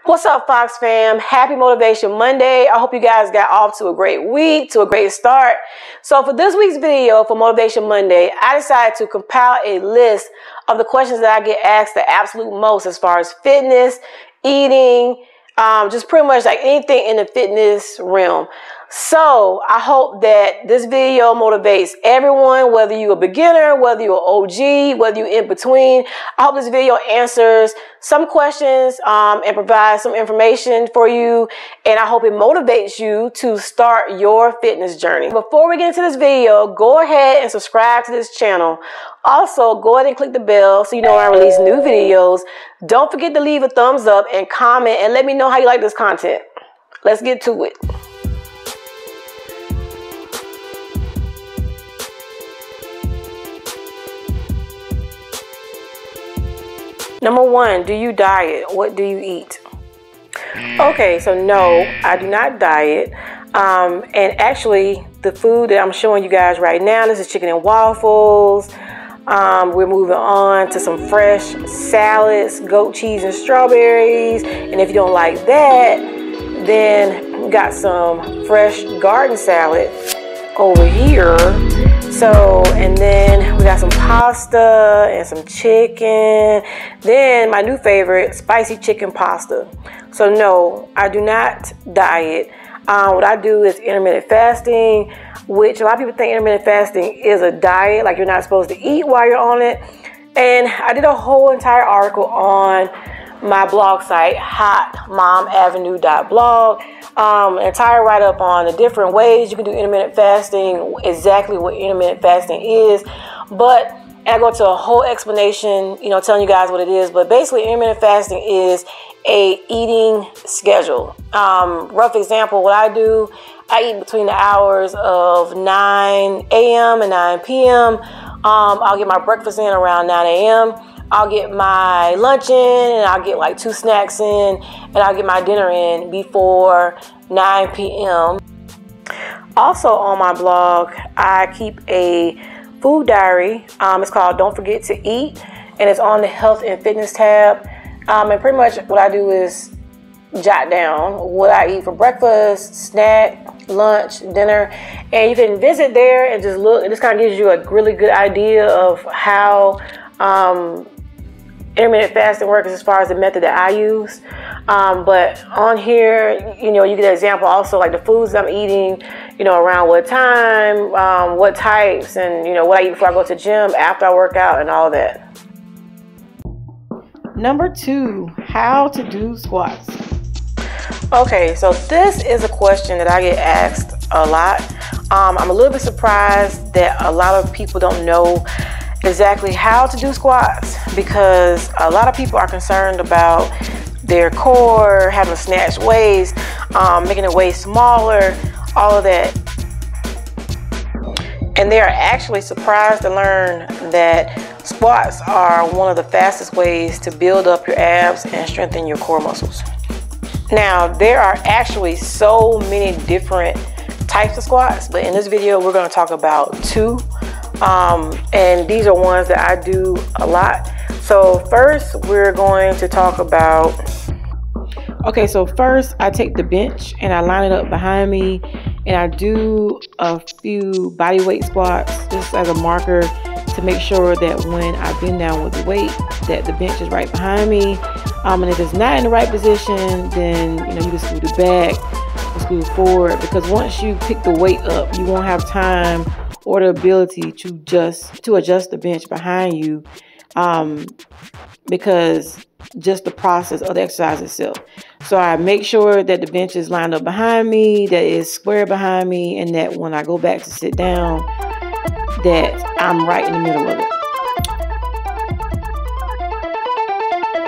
What's up, Fox fam? Happy Motivation Monday. I hope you guys got off to a great week, to a great start. So for this week's video for Motivation Monday, I decided to compile a list of the questions that I get asked the absolute most as far as fitness, eating, just pretty much like anything in the fitness realm. So I hope that this video motivates everyone, whether you're a beginner, whether you're an OG, whether you're in between. I hope this video answers some questions and provides some information for you. And I hope it motivates you to start your fitness journey. Before we get into this video, go ahead and subscribe to this channel. Also, go ahead and click the bell so you know when I release new videos. Don't forget to leave a thumbs up and comment and let me know how you like this content. Let's get to it. Number one, do you diet? What do you eat? Okay, so no, I do not diet. And actually, the food that I'm showing you guys right now, this is chicken and waffles. We're moving on to some fresh salads, goat cheese and strawberries. And if you don't like that, then we got some fresh garden salad over here. So, and then we got some pasta and some chicken. Then my new favorite, spicy chicken pasta. So no, I do not diet. What I do is intermittent fasting, which a lot of people think intermittent fasting is a diet, like you're not supposed to eat while you're on it. And I did a whole entire article on my blog site, avenue.blog. An entire write-up on the different ways you can do intermittent fasting, exactly what intermittent fasting is. But I go to a whole explanation, telling you guys what it is. But basically, intermittent fasting is a eating schedule. Rough example, what I do, I eat between the hours of 9 a.m. and 9 p.m. I'll get my breakfast in around 9 a.m. I'll get my lunch in, and I'll get like 2 snacks in, and I'll get my dinner in before 9 p.m. Also on my blog, I keep a food diary. It's called Don't Forget to Eat, and it's on the health and fitness tab. And pretty much what I do is jot down what I eat for breakfast, snack, lunch, dinner, and you can visit there and just look. This kind of gives you a really good idea of how intermittent fasting works as far as the method that I use. But on here, you get an example also like the foods I'm eating, around what time, what types, and what I eat before I go to the gym, after I work out, and all that. Number 2, how to do squats. Okay, so this is a question that I get asked a lot. I'm a little bit surprised that a lot of people don't know exactly how to do squats, because a lot of people are concerned about their core, having a snatched waist, making the waist smaller, all of that. And they are actually surprised to learn that squats are one of the fastest ways to build up your abs and strengthen your core muscles. Now, there are actually so many different types of squats, but in this video, we're going to talk about 2. And these are ones that I do a lot. So first, we're going to talk about, okay, so first I take the bench and I line it up behind me, and I do a few body weight squats just as a marker to make sure that when I bend down with the weight, that the bench is right behind me. And if it's not in the right position, then you can scoot it back or scoot it forward, because once you pick the weight up, you won't have time or the ability to adjust the bench behind you, because just the process of the exercise itself. So I make sure that the bench is lined up behind me, that it's square behind me, and that when I go back to sit down, that I'm right in the middle of it.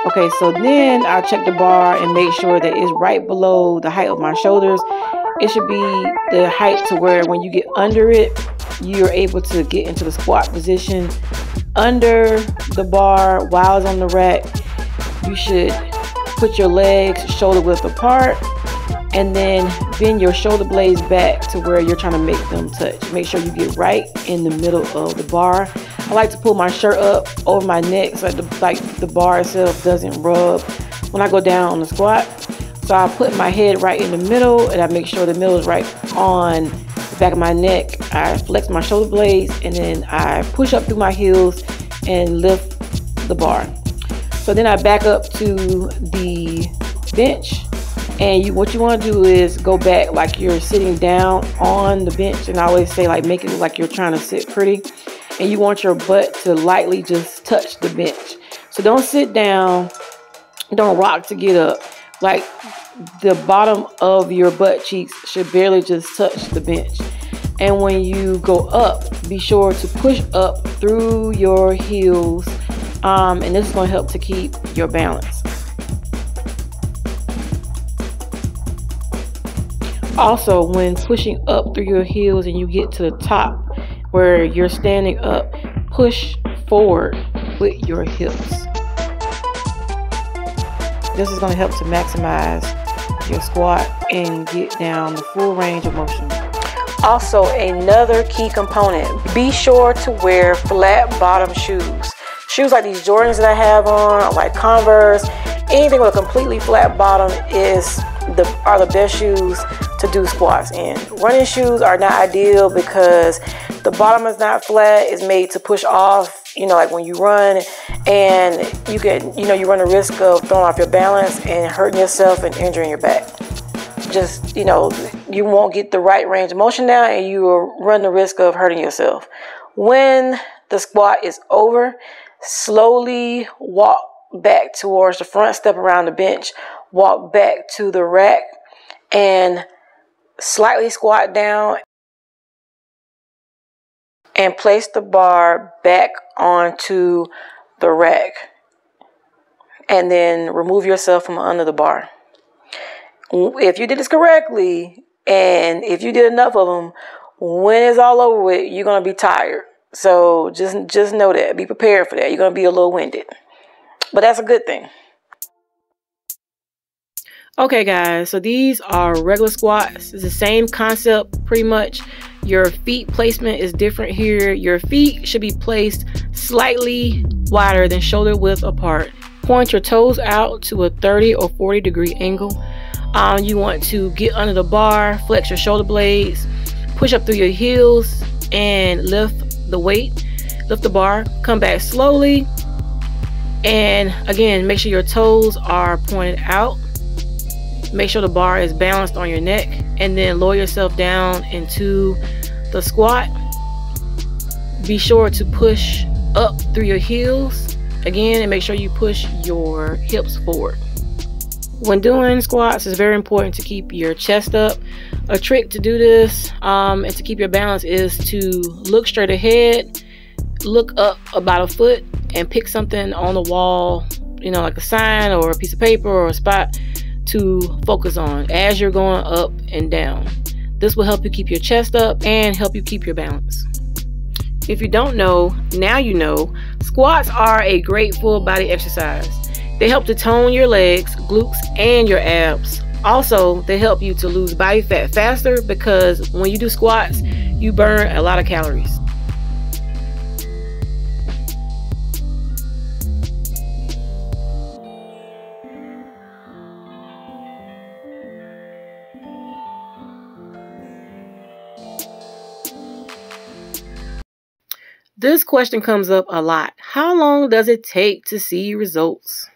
Okay, so then I'll check the bar and make sure that it's right below the height of my shoulders. It should be the height to where when you get under it, you're able to get into the squat position under the bar while it's on the rack. You should put your legs shoulder width apart, and then bend your shoulder blades back to where you're trying to make them touch. Make sure you get right in the middle of the bar. I like to pull my shirt up over my neck so that the bar itself doesn't rub when I go down on the squat. So I put my head right in the middle, and I make sure the middle is right on the back of my neck. I flex my shoulder blades, and then I push up through my heels and lift the bar. So then I back up to the bench, and what you want to do is go back like you're sitting down on the bench. And I always say, like, make it look like you're trying to sit pretty, and you want your butt to lightly just touch the bench. So don't sit down, don't rock to get up. Like, the bottom of your butt cheeks should barely just touch the bench. And when you go up, be sure to push up through your heels, and this is going to help to keep your balance. Also, when pushing up through your heels and you get to the top where you're standing up, push forward with your hips. This is going to help to maximize your squat and get down the full range of motion. Also, another key component, be sure to wear flat bottom shoes. Shoes like these Jordans that I have on, like Converse, anything with a completely flat bottom are the best shoes to do squats in. Running shoes are not ideal because the bottom is not flat. It's made to push off, like when you run, and you run the risk of throwing off your balance and hurting yourself and injuring your back. Just, you won't get the right range of motion down, and you will run the risk of hurting yourself. When the squat is over, slowly walk back towards the front, step around the bench, walk back to the rack, and slightly squat down and place the bar back onto the rack, and then remove yourself from under the bar. If you did this correctly, and if you did enough of them, when it's all over with, you're going to be tired. So just know that. Be prepared for that. You're going to be a little winded. But that's a good thing. Okay, guys. So these are regular squats. It's the same concept pretty much. Your feet placement is different here. Your feet should be placed slightly wider than shoulder width apart. Point your toes out to a 30 or 40 degree angle. You want to get under the bar, flex your shoulder blades, push up through your heels, and lift the weight, lift the bar, come back slowly, and again, make sure your toes are pointed out. Make sure the bar is balanced on your neck, and then lower yourself down into the squat. Be sure to push up through your heels again, and make sure you push your hips forward. When doing squats, it's very important to keep your chest up. A trick to do this and to keep your balance is to look straight ahead, look up about a foot, and pick something on the wall, like a sign or a piece of paper or a spot to focus on as you're going up and down. This will help you keep your chest up and help you keep your balance. If you don't know, now you know. Squats are a great full body exercise. They help to tone your legs, glutes, and your abs. Also, they help you to lose body fat faster because when you do squats, you burn a lot of calories. This question comes up a lot. How long does it take to see results?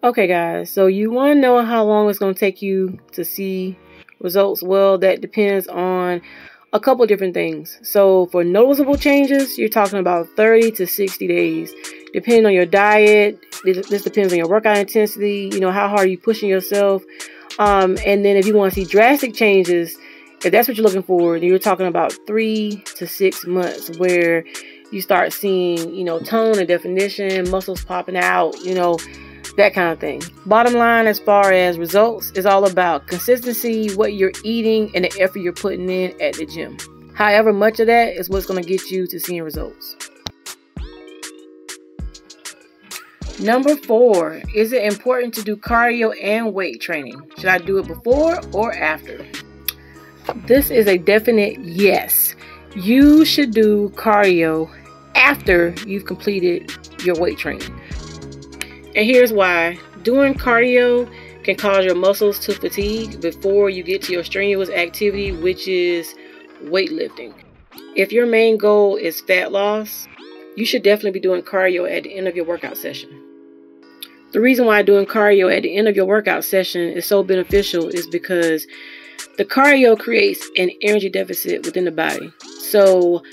Okay, guys, so you want to know how long it's going to take you to see results? Well, that depends on a couple different things. So for noticeable changes, you're talking about 30 to 60 days. Depending on your diet, this depends on your workout intensity, how hard are you pushing yourself. And then if you want to see drastic changes, if that's what you're looking for, then you're talking about 3 to 6 months where you start seeing, tone and definition, muscles popping out, that kind of thing. Bottom line, as far as results, is all about consistency, what you're eating, and the effort you're putting in at the gym. However, much of that is what's going to get you to seeing results. Number 4, is it important to do cardio and weight training? Should I do it before or after? This is a definite yes. You should do cardio after you've completed your weight training. And here's why. Doing cardio can cause your muscles to fatigue before you get to your strenuous activity, which is weightlifting. If your main goal is fat loss, you should definitely be doing cardio at the end of your workout session. The reason why doing cardio at the end of your workout session is so beneficial is because the cardio creates an energy deficit within the body. So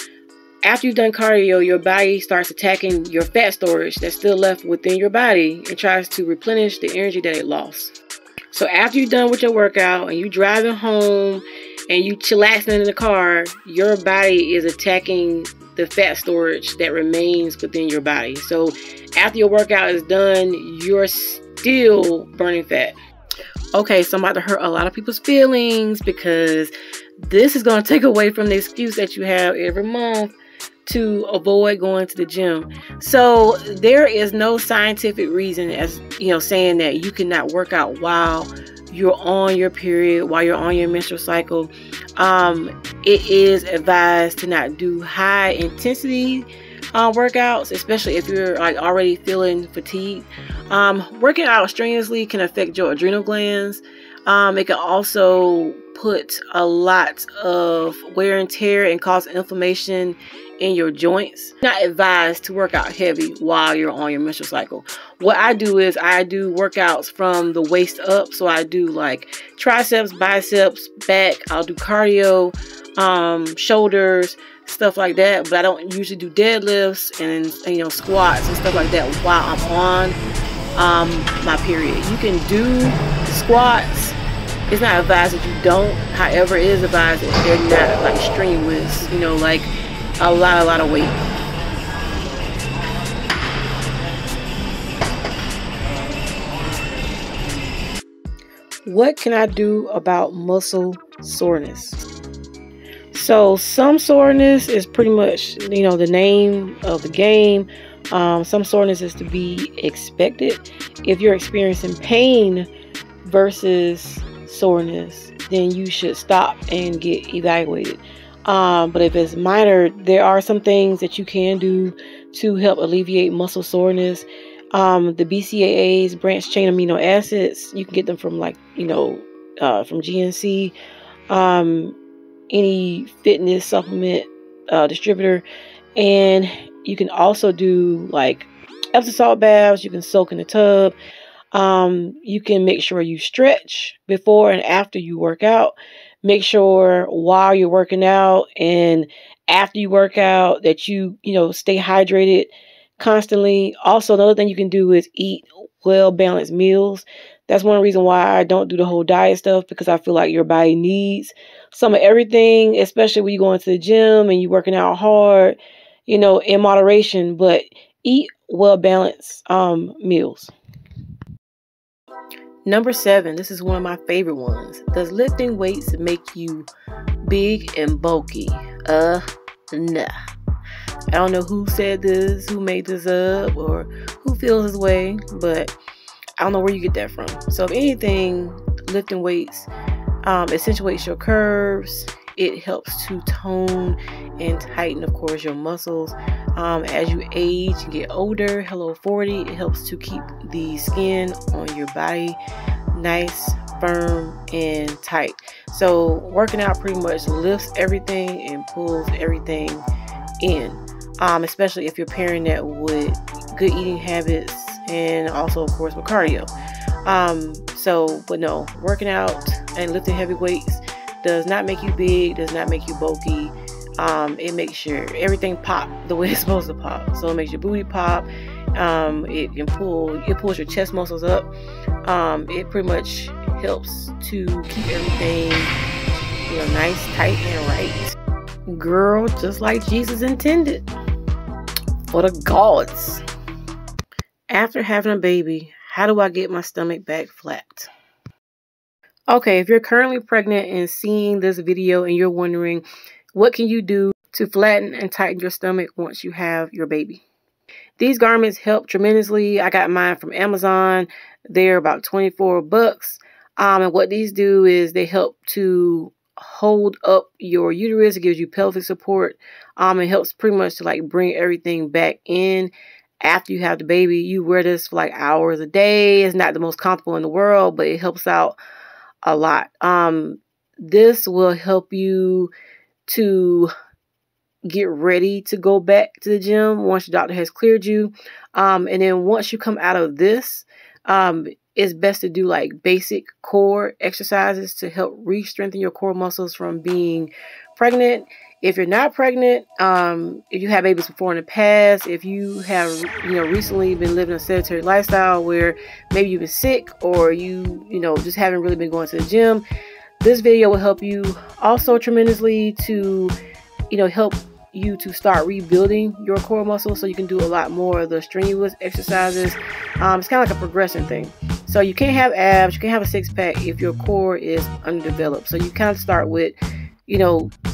after you've done cardio, your body starts attacking your fat storage that's still left within your body and tries to replenish the energy that it lost. So after you're done with your workout and you driving home and you chillaxing in the car, your body is attacking the fat storage that remains within your body. So after your workout is done, you're still burning fat. Okay, so I'm about to hurt a lot of people's feelings because this is going to take away from the excuse that you have every month to avoid going to the gym. So there is no scientific reason as saying that you cannot work out while you're on your period, while you're on your menstrual cycle. It is advised to not do high intensity workouts, especially if you're like already feeling fatigued. Working out strenuously can affect your adrenal glands. It can also put a lot of wear and tear and cause inflammation in your joints. Not advised to work out heavy while you're on your menstrual cycle. What I do is I do workouts from the waist up. So I do like triceps, biceps, back. I'll do cardio, shoulders, stuff like that. But I don't usually do deadlifts and squats and stuff like that while I'm on my period. You can do squats. It's not advised that you don't. However, it is advised that they're not like strenuous, like a lot of weight. What can I do about muscle soreness? So some soreness is pretty much, the name of the game. Some soreness is to be expected. If you're experiencing pain versus soreness, then you should stop and get evaluated. But if it's minor, there are some things that you can do to help alleviate muscle soreness. The BCAAs, branched chain amino acids, you can get them from from GNC, any fitness supplement distributor. And you can also do like Epsom salt baths. You can soak in the tub. You can make sure you stretch before and after you work out. Make sure while you're working out and after you work out that you stay hydrated constantly. Also, another thing you can do is eat well-balanced meals. That's one reason why I don't do the whole diet stuff, because I feel like your body needs some of everything, especially when you go into the gym and you're working out hard, in moderation, but eat well-balanced meals. Number 7, this is one of my favorite ones. Does lifting weights make you big and bulky? Nah. I don't know who said this, who made this up, or who feels this way, but I don't know where you get that from. So if anything, lifting weights accentuates your curves. It helps to tone and tighten, of course, your muscles. As you age and get older, hello 40, it helps to keep the skin on your body nice, firm, and tight. So working out pretty much lifts everything and pulls everything in, especially if you're pairing that with good eating habits and also, of course, with cardio. But no, working out and lifting heavy weights does not make you big, does not make you bulky. It makes sure everything pop the way it's supposed to pop. So it makes your booty pop. It pulls your chest muscles up. It pretty much helps to keep everything, nice, tight, and right. Girl, just like Jesus intended for the gods. After having a baby, how do I get my stomach back flat? Okay, if you're currently pregnant and seeing this video and you're wondering, what can you do to flatten and tighten your stomach once you have your baby? These garments help tremendously. I got mine from Amazon. They're about $24. And what these do is they help to hold up your uterus. It gives you pelvic support. It helps pretty much to like bring everything back in after you have the baby. You wear this for like hours a day. It's not the most comfortable in the world, but it helps out a lot. This will help you to get ready to go back to the gym once your doctor has cleared you. And then once you come out of this, it's best to do like basic core exercises to help re-strengthen your core muscles from being pregnant. If you're not pregnant, if you had babies before in the past, if you have, recently been living a sedentary lifestyle where maybe you've been sick or you just haven't really been going to the gym, this video will help you also tremendously to, help you to start rebuilding your core muscles so you can do a lot more of the strenuous exercises. It's kind of like a progression thing. So you can't have abs, you can't have a six-pack if your core is undeveloped. So you kind of start with,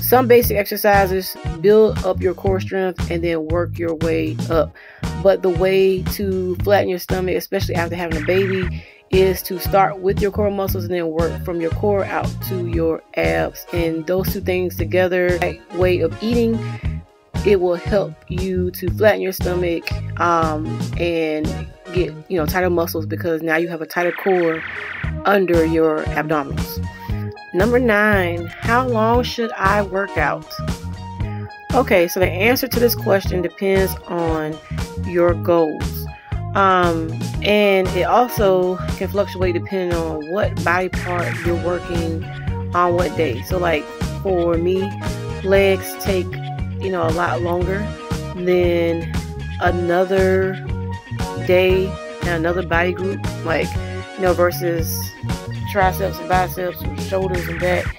some basic exercises, build up your core strength, and then work your way up. But the way to flatten your stomach, especially after having a baby, is to start with your core muscles and then work from your core out to your abs. And those two things together, right way of eating, it will help you to flatten your stomach and get tighter muscles, because now you have a tighter core under your abdominals. Number 9, how long should I work out? Okay, so the answer to this question depends on your goals. And it also can fluctuate depending on what body part you're working on what day. So like for me, legs take, a lot longer than another day and another body group, like, versus triceps and biceps or shoulders and back.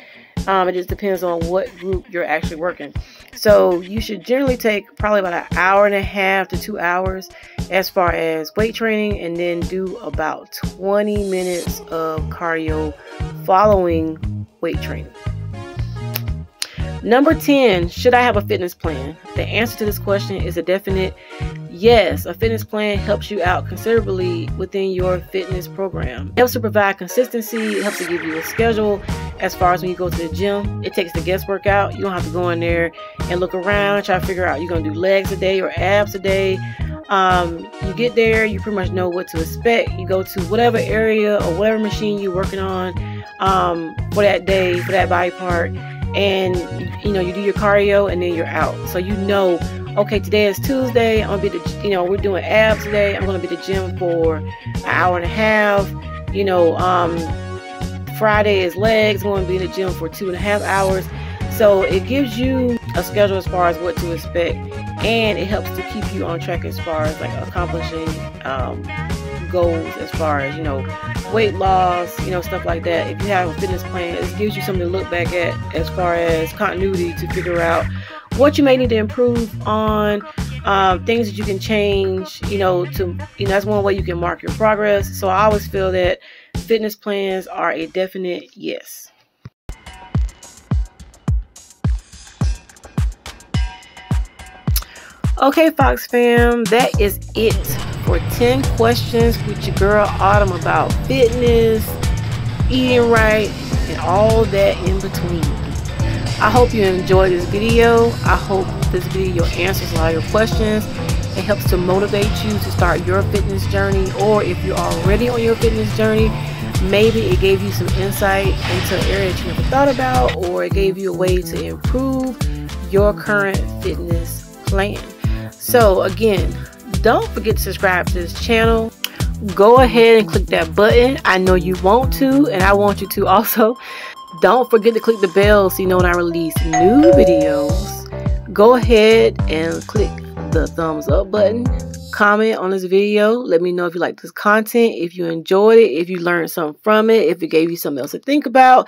It just depends on what group you're actually working. So you should generally take probably about 1.5 hours to 2 hours as far as weight training, and then do about 20 minutes of cardio following weight training. Number 10, should I have a fitness plan? The answer to this question is a definite yes. A fitness plan helps you out considerably within your fitness program. It helps to provide consistency. It helps to give you a schedule as far as when you go to the gym. It takes the guesswork out. You don't have to go in there and look around and try to figure out you're going to do legs a day or abs a day. You get there, you pretty much know what to expect. You go to whatever area or whatever machine you're working on for that day, for that body part. And you do your cardio and then you're out. So okay, today is Tuesday. I'm gonna be we're doing abs today. I'm gonna be at the gym for 1.5 hours. Friday is legs. I'm gonna be in the gym for 2.5 hours. So it gives you a schedule as far as what to expect, and it helps to keep you on track as far as like accomplishing goals as far as weight loss, stuff like that. If you have a fitness plan, it gives you something to look back at as far as continuity to figure out what you may need to improve on, things that you can change, that's one way you can mark your progress. So I always feel that fitness plans are a definite yes. Okay, Fox fam, that is it for 10 questions with your girl Autumn about fitness, eating right, and all that in between. I hope you enjoyed this video. I hope this video answers a lot of your questions. It helps to motivate you to start your fitness journey, or if you're already on your fitness journey, maybe it gave you some insight into an area that you never thought about, or it gave you a way to improve your current fitness plan. So again, don't forget to subscribe to this channel. Go ahead and click that button. I know you want to, and I want you to also. Don't forget to click the bell so you know when I release new videos. Go ahead and click the thumbs up button. Comment on this video. Let me know if you like this content, if you enjoyed it, if you learned something from it, if it gave you something else to think about.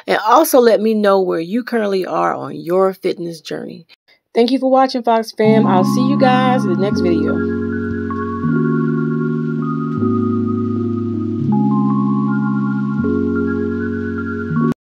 And also let me know where you currently are on your fitness journey. Thank you for watching, Fox fam. I'll see you guys in the next video.